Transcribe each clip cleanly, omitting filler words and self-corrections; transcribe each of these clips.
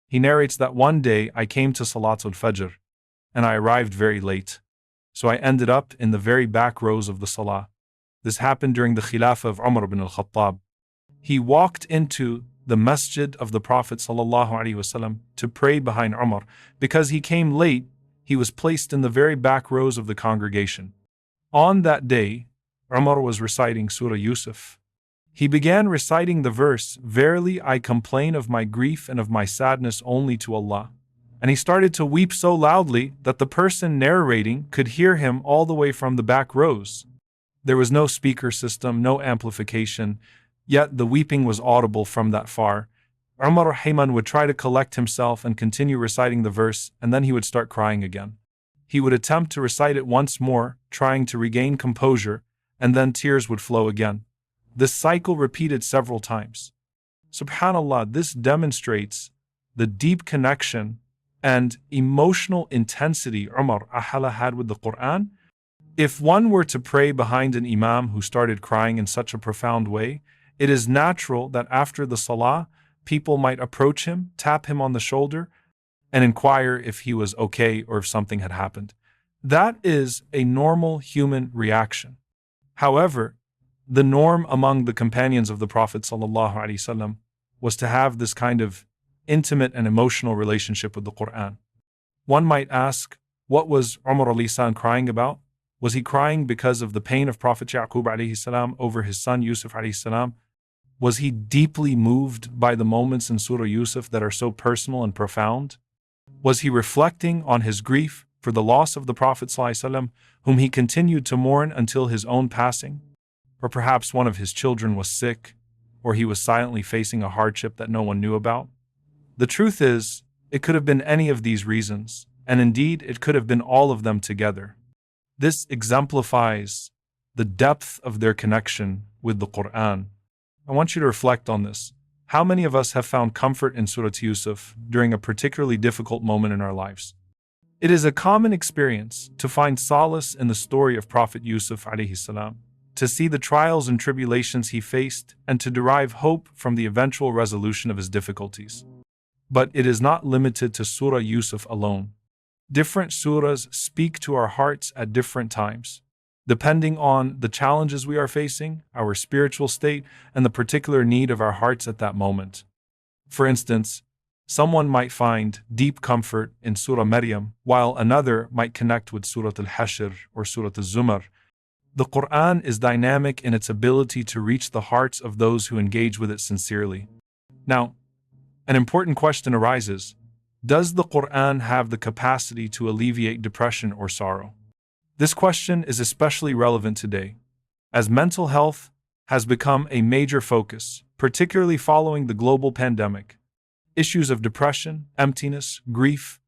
He narrates that one day I came to Salatul Fajr, and I arrived very late. So I ended up in the very back rows of the Salah. This happened during the Khilafah of Umar ibn al-Khattab. He walked into the masjid of the Prophet ﷺ to pray behind Umar. Because he came late, he was placed in the very back rows of the congregation. On that day, Umar was reciting Surah Yusuf. He began reciting the verse, "Verily I complain of my grief and of my sadness only to Allah." And he started to weep so loudly that the person narrating could hear him all the way from the back rows. There was no speaker system, no amplification, yet the weeping was audible from that far. Umar Hayman would try to collect himself and continue reciting the verse, and then he would start crying again. He would attempt to recite it once more, trying to regain composure, and then tears would flow again. This cycle repeated several times. Subhanallah, this demonstrates the deep connection and emotional intensity Umar had with the Qur'an. If one were to pray behind an imam who started crying in such a profound way, it is natural that after the Salah, people might approach him, tap him on the shoulder, and inquire if he was okay or if something had happened. That is a normal human reaction. However, the norm among the companions of the Prophet ﷺ was to have this kind of intimate and emotional relationship with the Qur'an. One might ask, what was Umar alayhi crying about? Was he crying because of the pain of Prophet Yaqub alayhi over his son Yusuf alayhi? Was he deeply moved by the moments in Surah Yusuf that are so personal and profound? Was he reflecting on his grief for the loss of the Prophet ﷺ, whom he continued to mourn until his own passing? Or perhaps one of his children was sick, or he was silently facing a hardship that no one knew about? The truth is, it could have been any of these reasons, and indeed it could have been all of them together. This exemplifies the depth of their connection with the Qur'an. I want you to reflect on this. How many of us have found comfort in Surah Yusuf during a particularly difficult moment in our lives? It is a common experience to find solace in the story of Prophet Yusuf alayhi salam, to see the trials and tribulations he faced, and to derive hope from the eventual resolution of his difficulties. But it is not limited to Surah Yusuf alone. Different surahs speak to our hearts at different times, depending on the challenges we are facing, our spiritual state, and the particular need of our hearts at that moment. For instance, someone might find deep comfort in Surah Maryam, while another might connect with Surah Al-Hashr or Surah Al-Zumar. The Qur'an is dynamic in its ability to reach the hearts of those who engage with it sincerely. Now, an important question arises: does the Qur'an have the capacity to alleviate depression or sorrow? This question is especially relevant today, as mental health has become a major focus, particularly following the global pandemic. Issues of depression, emptiness, grief,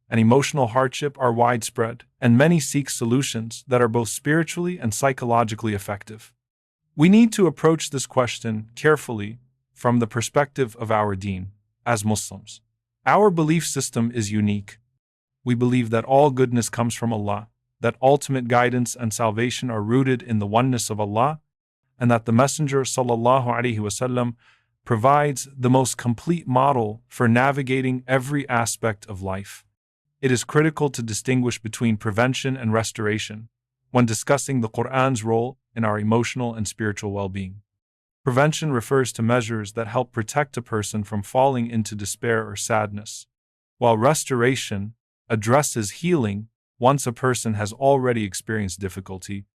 and emotional hardship are widespread, and many seek solutions that are both spiritually and psychologically effective. We need to approach this question carefully from the perspective of our deen, as Muslims. Our belief system is unique. We believe that all goodness comes from Allah, that ultimate guidance and salvation are rooted in the oneness of Allah, and that the Messenger ﷺ provides the most complete model for navigating every aspect of life. It is critical to distinguish between prevention and restoration when discussing the Qur'an's role in our emotional and spiritual well-being. Prevention refers to measures that help protect a person from falling into despair or sadness, while restoration addresses healing once a person has already experienced difficulty.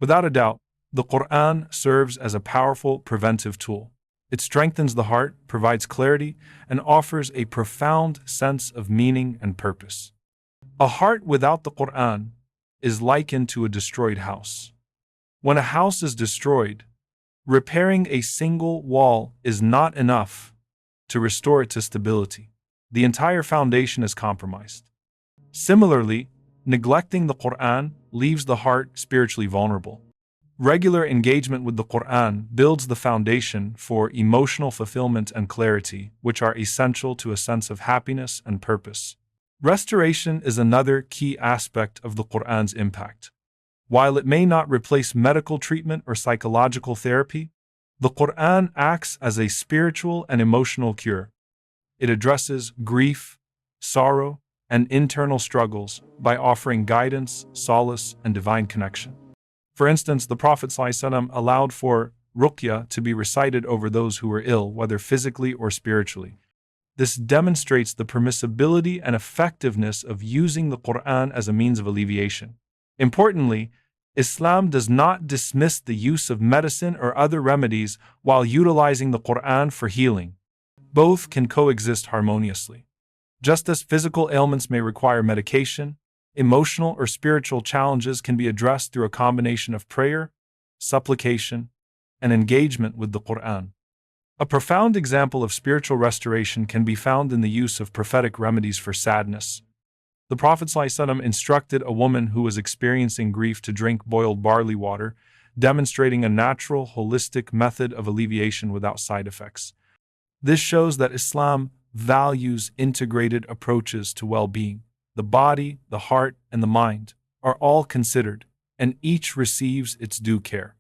Without a doubt, the Qur'an serves as a powerful preventive tool. It strengthens the heart, provides clarity, and offers a profound sense of meaning and purpose. A heart without the Qur'an is likened to a destroyed house. When a house is destroyed, repairing a single wall is not enough to restore it to stability. The entire foundation is compromised. Similarly, neglecting the Qur'an leaves the heart spiritually vulnerable. Regular engagement with the Qur'an builds the foundation for emotional fulfillment and clarity, which are essential to a sense of happiness and purpose. Restoration is another key aspect of the Qur'an's impact. While it may not replace medical treatment or psychological therapy, the Qur'an acts as a spiritual and emotional cure. It addresses grief, sorrow, and internal struggles by offering guidance, solace, and divine connection. For instance, the Prophet ﷺ allowed for ruqya to be recited over those who were ill, whether physically or spiritually. This demonstrates the permissibility and effectiveness of using the Qur'an as a means of alleviation. Importantly, Islam does not dismiss the use of medicine or other remedies while utilizing the Qur'an for healing. Both can coexist harmoniously. Just as physical ailments may require medication, emotional or spiritual challenges can be addressed through a combination of prayer, supplication, and engagement with the Qur'an. A profound example of spiritual restoration can be found in the use of prophetic remedies for sadness. The Prophet ﷺ instructed a woman who was experiencing grief to drink boiled barley water, demonstrating a natural, holistic method of alleviation without side effects. This shows that Islam values integrated approaches to well-being. The body, the heart, and the mind are all considered, and each receives its due care.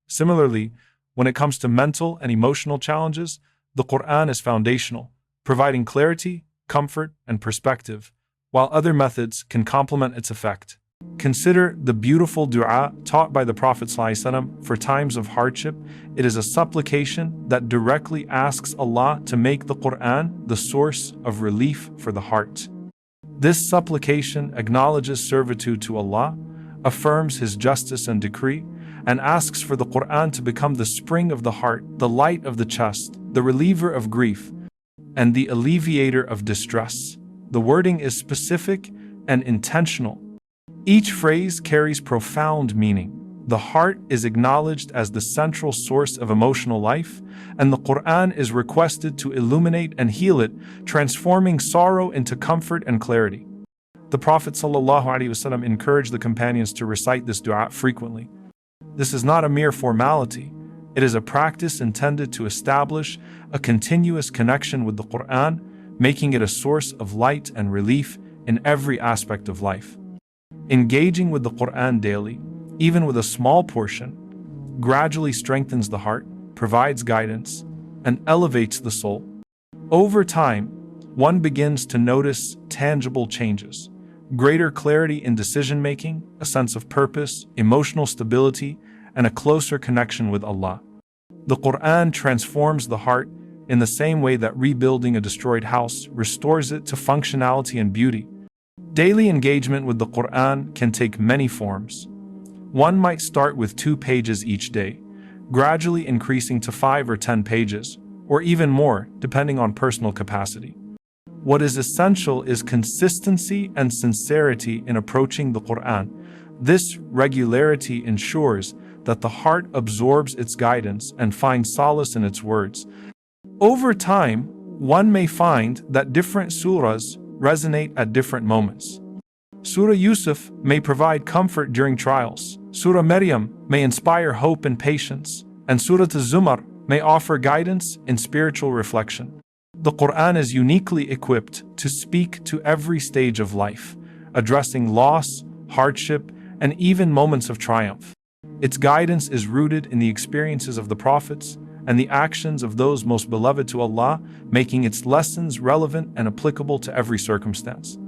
Similarly, when it comes to mental and emotional challenges, the Qur'an is foundational, providing clarity, comfort, and perspective, while other methods can complement its effect. Consider the beautiful dua taught by the Prophet ﷺ for times of hardship. It is a supplication that directly asks Allah to make the Qur'an the source of relief for the heart. This supplication acknowledges servitude to Allah, affirms His justice and decree, and asks for the Qur'an to become the spring of the heart, the light of the chest, the reliever of grief, and the alleviator of distress. The wording is specific and intentional. Each phrase carries profound meaning. The heart is acknowledged as the central source of emotional life, and the Qur'an is requested to illuminate and heal it, transforming sorrow into comfort and clarity. The Prophet ﷺ encouraged the companions to recite this dua frequently. This is not a mere formality. It is a practice intended to establish a continuous connection with the Qur'an, making it a source of light and relief in every aspect of life. Engaging with the Qur'an daily, even with a small portion, gradually strengthens the heart, provides guidance, and elevates the soul. Over time, one begins to notice tangible changes: greater clarity in decision-making, a sense of purpose, emotional stability, and a closer connection with Allah. The Qur'an transforms the heart in the same way that rebuilding a destroyed house restores it to functionality and beauty. Daily engagement with the Qur'an can take many forms. One might start with 2 pages each day, gradually increasing to 5 or 10 pages, or even more, depending on personal capacity. What is essential is consistency and sincerity in approaching the Qur'an. This regularity ensures that the heart absorbs its guidance and finds solace in its words. Over time, one may find that different surahs resonate at different moments. Surah Yusuf may provide comfort during trials. Surah Maryam may inspire hope and patience. And Surah Zumar may offer guidance in spiritual reflection. The Qur'an is uniquely equipped to speak to every stage of life, addressing loss, hardship, and even moments of triumph. Its guidance is rooted in the experiences of the prophets and the actions of those most beloved to Allah, making its lessons relevant and applicable to every circumstance.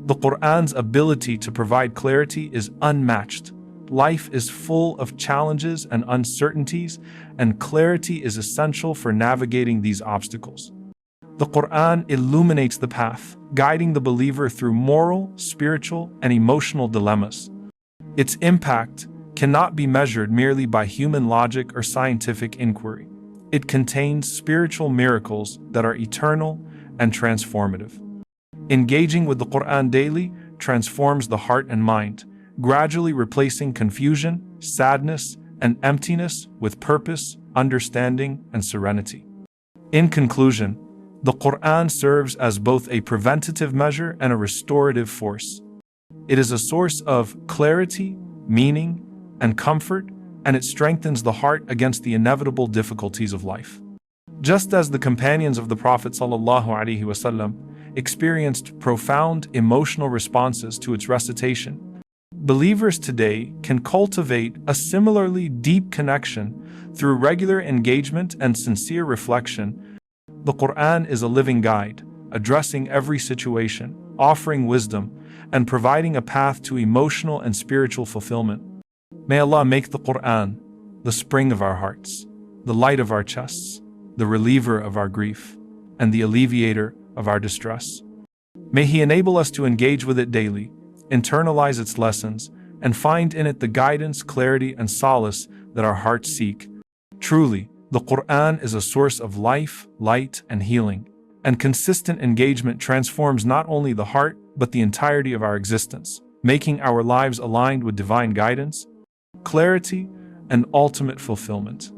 The Qur'an's ability to provide clarity is unmatched. Life is full of challenges and uncertainties, and clarity is essential for navigating these obstacles. The Qur'an illuminates the path, guiding the believer through moral, spiritual, and emotional dilemmas. Its impact cannot be measured merely by human logic or scientific inquiry. It contains spiritual miracles that are eternal and transformative. Engaging with the Qur'an daily transforms the heart and mind, gradually replacing confusion, sadness, and emptiness with purpose, understanding, and serenity. In conclusion, the Qur'an serves as both a preventative measure and a restorative force. It is a source of clarity, meaning, and comfort, and it strengthens the heart against the inevitable difficulties of life. Just as the companions of the Prophet ﷺ experienced profound emotional responses to its recitation, believers today can cultivate a similarly deep connection through regular engagement and sincere reflection. The Qur'an is a living guide, addressing every situation, offering wisdom, and providing a path to emotional and spiritual fulfillment. May Allah make the Qur'an the spring of our hearts, the light of our chests, the reliever of our grief, and the alleviator of our distress. May He enable us to engage with it daily, internalize its lessons, and find in it the guidance, clarity, and solace that our hearts seek. Truly, the Qur'an is a source of life, light, and healing, and consistent engagement transforms not only the heart but the entirety of our existence, making our lives aligned with divine guidance, clarity, and ultimate fulfillment.